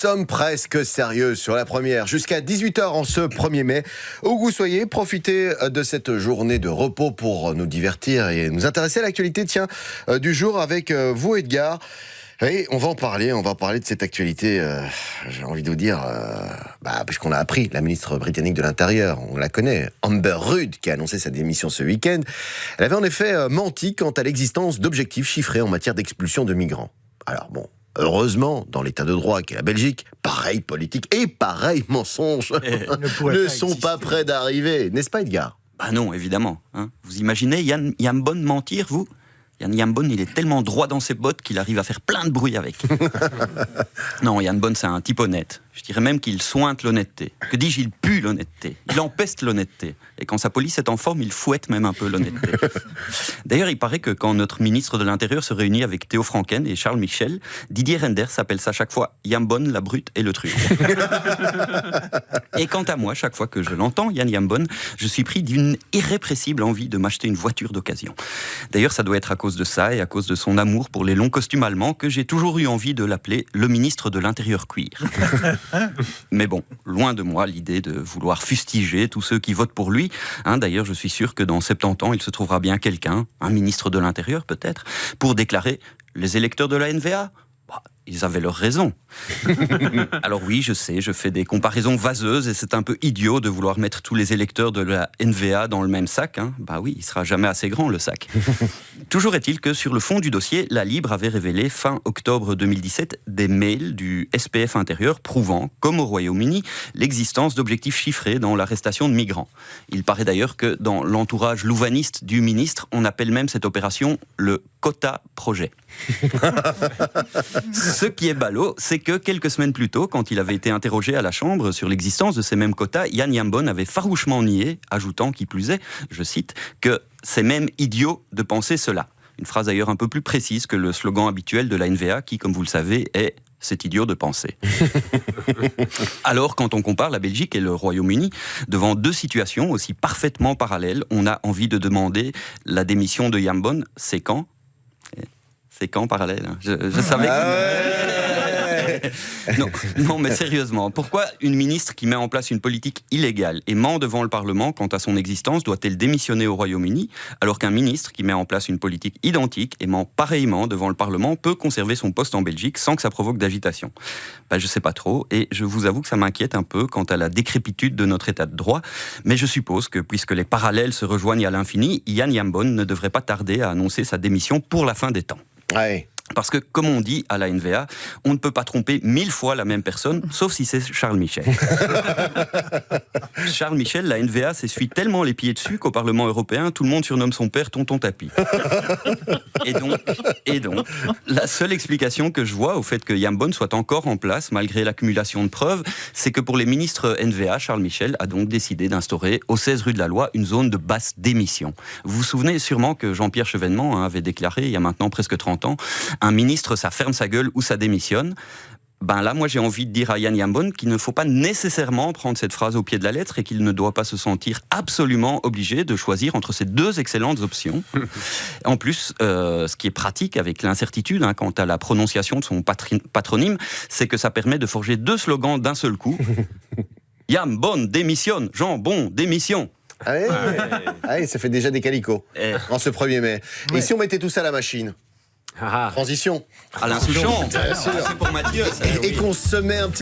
Sommes presque sérieux sur la première jusqu'à 18h en ce 1er mai. Où que vous soyez, profitez de cette journée de repos pour nous divertir et nous intéresser à l'actualité du jour avec vous, Edgar. Et on va parler de cette actualité, j'ai envie de vous dire, puisqu'on a appris, la ministre britannique de l'Intérieur, on la connaît, Amber Rudd, qui a annoncé sa démission ce week-end. Elle avait en effet menti quant à l'existence d'objectifs chiffrés en matière d'expulsion de migrants. Alors bon, heureusement, dans l'état de droit qu'est la Belgique, pareil politique et pareil mensonge ne sont pas prêts d'arriver. N'est-ce pas, Edgar ? Bah non, évidemment. Vous imaginez Yann Yambon mentir, vous ? Yann Yambon, il est tellement droit dans ses bottes qu'il arrive à faire plein de bruit avec. Non, Yann Yambon, c'est un type honnête. Je dirais même qu'il sointe l'honnêteté. Que dis-je, il pue l'honnêteté. Il empeste l'honnêteté. Et quand sa police est en forme, il fouette même un peu l'honnêteté. D'ailleurs, il paraît que quand notre ministre de l'Intérieur se réunit avec Theo Franken et Charles Michel, Didier Reynders s'appelle ça chaque fois Yambon, la brute et le truc. Et quant à moi, chaque fois que je l'entends, Yann Yambon, je suis pris d'une irrépressible envie de m'acheter une voiture d'occasion. D'ailleurs, ça doit être à cause de ça et à cause de son amour pour les longs costumes allemands que j'ai toujours eu envie de l'appeler le ministre de l'Intérieur cuir. Mais bon, loin de moi l'idée de vouloir fustiger tous ceux qui votent pour lui. D'ailleurs, je suis sûr que dans 70 ans, il se trouvera bien quelqu'un, un ministre de l'Intérieur peut-être, pour déclarer « les électeurs de la NVA ». Ils avaient leur raison. Alors oui, je sais, je fais des comparaisons vaseuses et c'est un peu idiot de vouloir mettre tous les électeurs de la NVA dans le même sac. Bah oui, il sera jamais assez grand le sac. Toujours est-il que sur le fond du dossier, la Libre avait révélé fin octobre 2017 des mails du SPF intérieur prouvant, comme au Royaume-Uni, l'existence d'objectifs chiffrés dans l'arrestation de migrants. Il paraît d'ailleurs que dans l'entourage louvaniste du ministre, on appelle même cette opération le quota projet. Ce qui est ballot, c'est que quelques semaines plus tôt, quand il avait été interrogé à la Chambre sur l'existence de ces mêmes quotas, Yann Yambon avait farouchement nié, ajoutant qui plus est, je cite, que c'est même idiot de penser cela. Une phrase d'ailleurs un peu plus précise que le slogan habituel de la NVA qui, comme vous le savez, est « c'est idiot de penser ». Alors, quand on compare la Belgique et le Royaume-Uni, devant deux situations aussi parfaitement parallèles, on a envie de demander la démission de Yambon, c'est quand ? C'est quand parallèle ? Je savais que... Non, mais sérieusement, pourquoi une ministre qui met en place une politique illégale et ment devant le Parlement quant à son existence doit-elle démissionner au Royaume-Uni, alors qu'un ministre qui met en place une politique identique et ment pareillement devant le Parlement peut conserver son poste en Belgique sans que ça provoque d'agitation ? Je sais pas trop, et je vous avoue que ça m'inquiète un peu quant à la décrépitude de notre état de droit, mais je suppose que puisque les parallèles se rejoignent à l'infini, Yann Yambon ne devrait pas tarder à annoncer sa démission pour la fin des temps. Ouais. Parce que, comme on dit à la NVA, on ne peut pas tromper 1000 fois la même personne, sauf si c'est Charles Michel. Charles Michel, la NVA s'essuie tellement les pieds dessus qu'au Parlement européen, tout le monde surnomme son père Tonton Tapis. Et donc, la seule explication que je vois au fait que Yambon soit encore en place, malgré l'accumulation de preuves, c'est que pour les ministres NVA, Charles Michel a donc décidé d'instaurer, au 16 rue de la Loi, une zone de basse démission. Vous vous souvenez sûrement que Jean-Pierre Chevènement avait déclaré, il y a maintenant presque 30 ans, un ministre, ça ferme sa gueule ou ça démissionne. Là, moi, j'ai envie de dire à Yann Yambon qu'il ne faut pas nécessairement prendre cette phrase au pied de la lettre et qu'il ne doit pas se sentir absolument obligé de choisir entre ces deux excellentes options. En plus, ce qui est pratique avec l'incertitude quant à la prononciation de son patronyme, c'est que ça permet de forger deux slogans d'un seul coup. Yambon démissionne, Jean-Bon démission. Ça fait déjà des calicots en ce 1er mai. Ouais. Et si on mettait tout ça à la machine ? Transition. Alain Souchon, c'est pour Mathieu. Et qu'on se met un petit